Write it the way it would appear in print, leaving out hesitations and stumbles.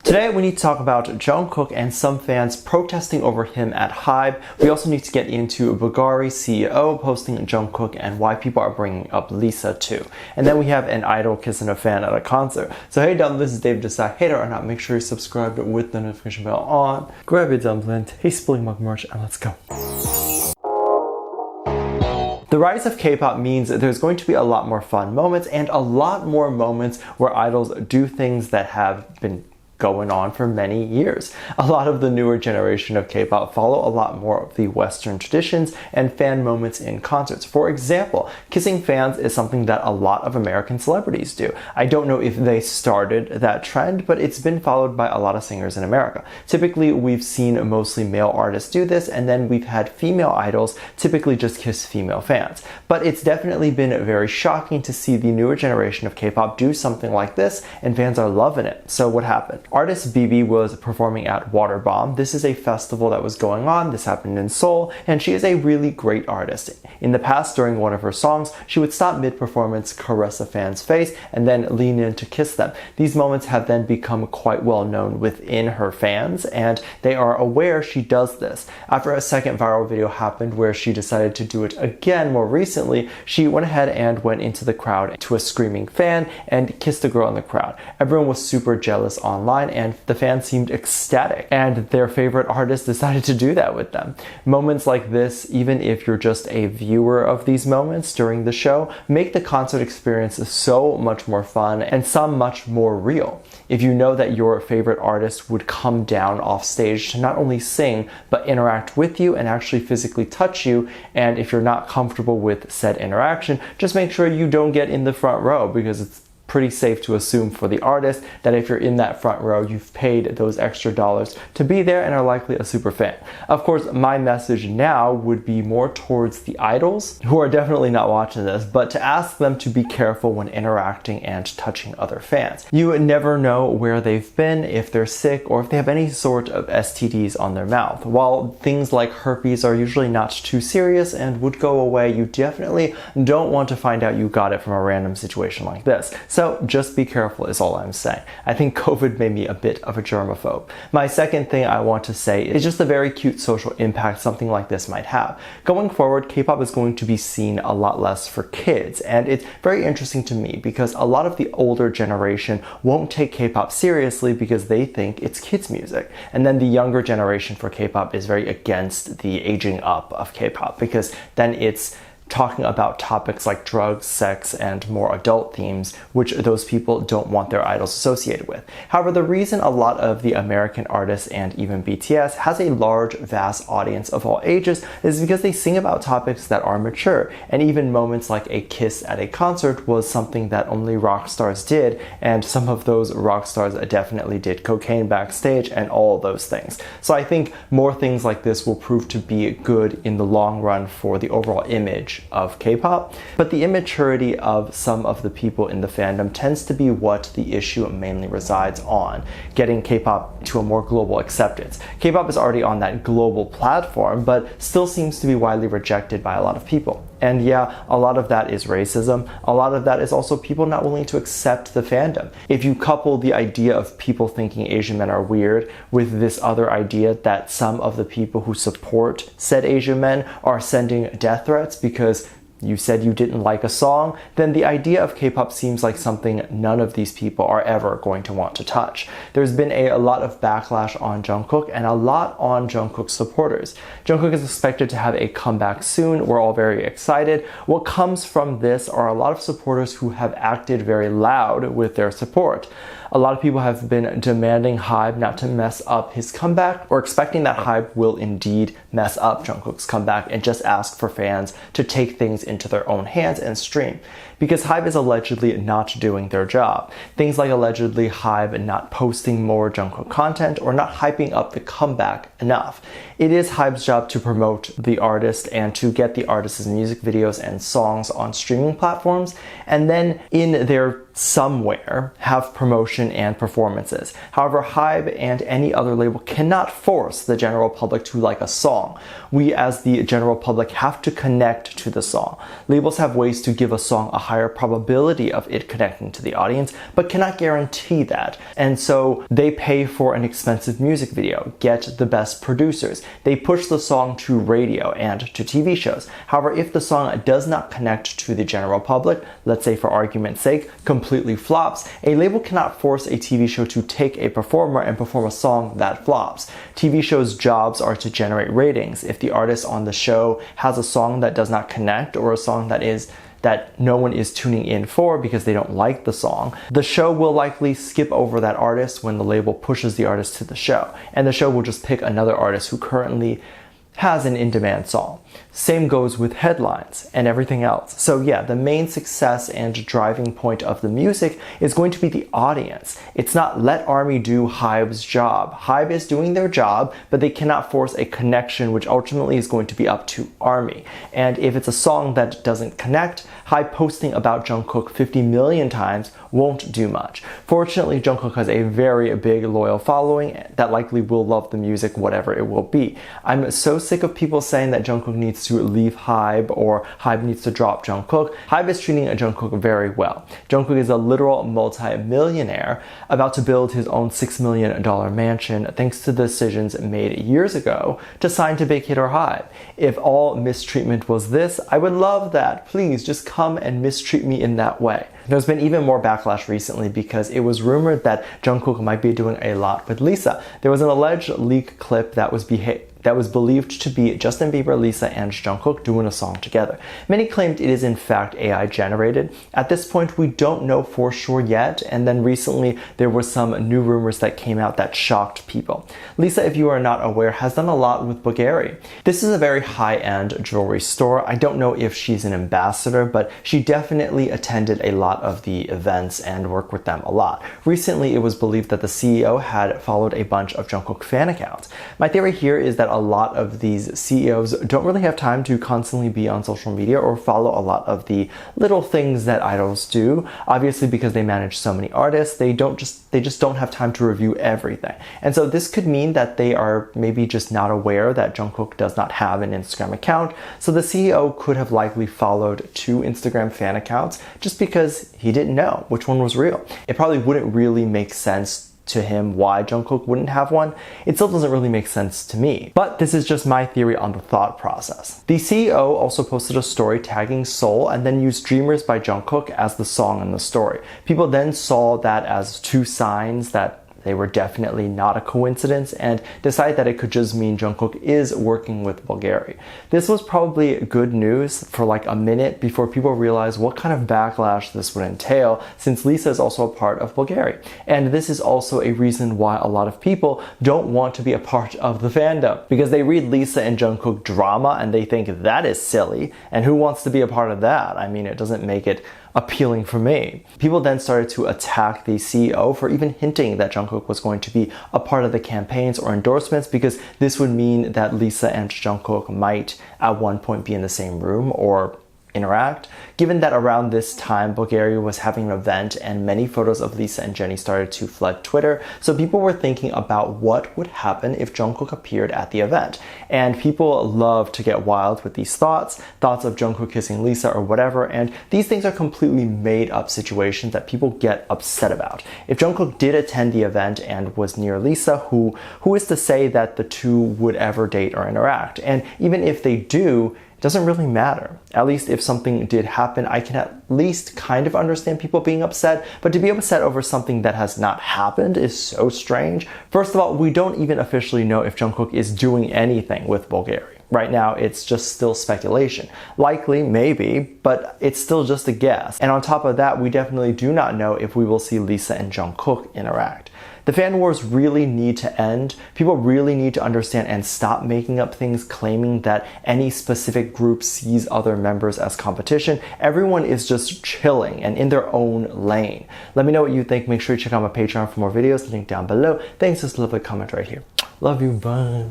Today we need to talk about Jung Kook and some fans protesting over him at HYBE. We also need to get into Bvlgari CEO posting Jung Kook and why people are bringing up Lisa too. And then we have an idol kissing a fan at a concert. So hey this is Dave, decide hater or not, make sure you're subscribed with the notification bell on. Grab your dumpling, taste Splitting Mug merch, and let's go. The rise of K-pop means that there's going to be a lot more fun moments and a lot more moments where idols do things that have been going on for many years. A lot of the newer generation of K-pop follow a lot more of the Western traditions and fan moments in concerts. For example, kissing fans is something that a lot of American celebrities do. I don't know if they started that trend, but it's been followed by a lot of singers in America. Typically, we've seen mostly male artists do this, and then we've had female idols typically just kiss female fans. But it's definitely been very shocking to see the newer generation of K-pop do something like this, and fans are loving it. So what happened? Artist BIBI was performing at Waterbomb. This is a festival that was going on. This happened in Seoul, and she is a really great artist. In the past, during one of her songs, she would stop mid-performance, caress a fan's face, and then lean in to kiss them. These moments have then become quite well known within her fans, and they are aware she does this. After a second viral video happened where she decided to do it again more recently, she went ahead and went into the crowd to a screaming fan and kissed a girl in the crowd. Everyone was super jealous online, and the fans seemed ecstatic, and their favorite artist decided to do that with them. Moments like this, even if you're just a viewer of these moments during the show, make the concert experience so much more fun and some much more real. If you know that your favorite artist would come down off stage to not only sing, but interact with you and actually physically touch you, and if you're not comfortable with said interaction, just make sure you don't get in the front row, because it's pretty safe to assume for the artist that if you're in that front row, you've paid those extra dollars to be there and are likely a super fan. Of course, my message now would be more towards the idols, who are definitely not watching this, but to ask them to be careful when interacting and touching other fans. You never know where they've been, if they're sick, or if they have any sort of STDs on their mouth. While things like herpes are usually not too serious and would go away, you definitely don't want to find out you got it from a random situation like this. So just be careful is all I'm saying. I think COVID made me a bit of a germaphobe. My second thing I want to say is just the very cute social impact something like this might have. Going forward, K-pop is going to be seen a lot less for kids, and it's very interesting to me because a lot of the older generation won't take K-pop seriously because they think it's kids music. And then the younger generation for K-pop is very against the aging up of K-pop, because then it's talking about topics like drugs, sex, and more adult themes, which those people don't want their idols associated with. However, the reason a lot of the American artists and even BTS has a large, vast audience of all ages is because they sing about topics that are mature, and even moments like a kiss at a concert was something that only rock stars did, and some of those rock stars definitely did cocaine backstage and all those things. So I think more things like this will prove to be good in the long run for the overall image of K-pop, but the immaturity of some of the people in the fandom tends to be what the issue mainly resides on, getting K-pop to a more global acceptance. K-pop is already on that global platform, but still seems to be widely rejected by a lot of people. And yeah, a lot of that is racism. A lot of that is also people not willing to accept the fandom. If you couple the idea of people thinking Asian men are weird with this other idea that some of the people who support said Asian men are sending death threats because you said you didn't like a song, then the idea of K-pop seems like something none of these people are ever going to want to touch. There's been a lot of backlash on Jung Kook and a lot on Jung Kook's supporters. Jung Kook is expected to have a comeback soon. We're all very excited. What comes from this are a lot of supporters who have acted very loud with their support. A lot of people have been demanding HYBE not to mess up his comeback, or expecting that HYBE will indeed mess up Jung Kook's comeback and just ask for fans to take things into their own hands and stream. Because HYBE is allegedly not doing their job. Things like allegedly HYBE not posting more Jung Kook content or not hyping up the comeback enough. It is HYBE's job to promote the artist and to get the artist's music videos and songs on streaming platforms, and then in their somewhere have promotion and performances. However, HYBE and any other label cannot force the general public to like a song. We as the general public have to connect to the song. Labels have ways to give a song a higher probability of it connecting to the audience, but cannot guarantee that. And so they pay for an expensive music video, get the best producers. They push the song to radio and to TV shows. However, if the song does not connect to the general public, let's say for argument's sake, completely flops, a label cannot force a TV show to take a performer and perform a song that flops. TV shows' jobs are to generate ratings. If the artist on the show has a song that does not connect, or a song that no one is tuning in for because they don't like the song, the show will likely skip over that artist when the label pushes the artist to the show, and the show will just pick another artist who currently has an in-demand song. Same goes with headlines and everything else. So yeah, the main success and driving point of the music is going to be the audience. It's not let ARMY do HYBE's job. HYBE is doing their job, but they cannot force a connection, which ultimately is going to be up to ARMY. And if it's a song that doesn't connect, HYBE posting about Jung Kook 50 million times won't do much. Fortunately, Jung Kook has a very big loyal following that likely will love the music, whatever it will be. I'm so sick of people saying that Jung Kook needs to leave HYBE or HYBE needs to drop Jung Kook. HYBE is treating Jung Kook very well. Jung Kook is a literal multi-millionaire about to build his own $6 million mansion thanks to decisions made years ago to sign to Big Hit or HYBE. If all mistreatment was this, I would love that. Please just come and mistreat me in that way. There's been even more backlash recently because it was rumored that Jung Kook might be doing a lot with Lisa. There was an alleged leak clip that was believed to be Justin Bieber, Lisa, and Jung Kook doing a song together. Many claimed it is in fact AI generated. At this point, we don't know for sure yet, and then recently there were some new rumors that came out that shocked people. Lisa, if you are not aware, has done a lot with Bvlgari. This is a very high-end jewelry store. I don't know if she's an ambassador, but she definitely attended a lot of the events and worked with them a lot. Recently, it was believed that the CEO had followed a bunch of Jung Kook fan accounts. My theory here is that a lot of these CEOs don't really have time to constantly be on social media or follow a lot of the little things that idols do. Obviously, because they manage so many artists, they just don't have time to review everything. And so this could mean that they are maybe just not aware that Jung Kook does not have an Instagram account. So the CEO could have likely followed 2 Instagram fan accounts just because he didn't know which one was real. It probably wouldn't really make sense to him why Jung Kook wouldn't have one. It still doesn't really make sense to me, but this is just my theory on the thought process. The CEO also posted a story tagging Seoul and then used Dreamers by Jung Kook as the song in the story. People then saw that as 2 signs that they were definitely not a coincidence and decided that it could just mean Jung Kook is working with Bvlgari. This was probably good news for like a minute before people realized what kind of backlash this would entail, since Lisa is also a part of Bvlgari. And this is also a reason why a lot of people don't want to be a part of the fandom, because they read Lisa and Jung Kook drama and they think that is silly, and who wants to be a part of that? I mean, it doesn't make it appealing for me. People then started to attack the CEO for even hinting that Jung Kook was going to be a part of the campaigns or endorsements, because this would mean that Lisa and Jung Kook might at one point be in the same room or interact. Given that around this time Bvlgari was having an event and many photos of Lisa and Jennie started to flood Twitter, so people were thinking about what would happen if Jung Kook appeared at the event. And people love to get wild with these thoughts of Jung Kook kissing Lisa or whatever, and these things are completely made up situations that people get upset about. If Jung Kook did attend the event and was near Lisa, who is to say that the two would ever date or interact? And even if they do, it doesn't really matter. At least if something did happen, I can at least kind of understand people being upset, but to be upset over something that has not happened is so strange. First of all, we don't even officially know if Jung Kook is doing anything with Bvlgari. Right now, it's just still speculation. Likely, maybe, but it's still just a guess. And on top of that, we definitely do not know if we will see Lisa and Jung Kook interact. The fan wars really need to end. People really need to understand and stop making up things claiming that any specific group sees other members as competition. Everyone is just chilling and in their own lane. Let me know what you think. Make sure you check out my Patreon for more videos. Link down below. Thanks. Just leave a comment right here. Love you. Bye.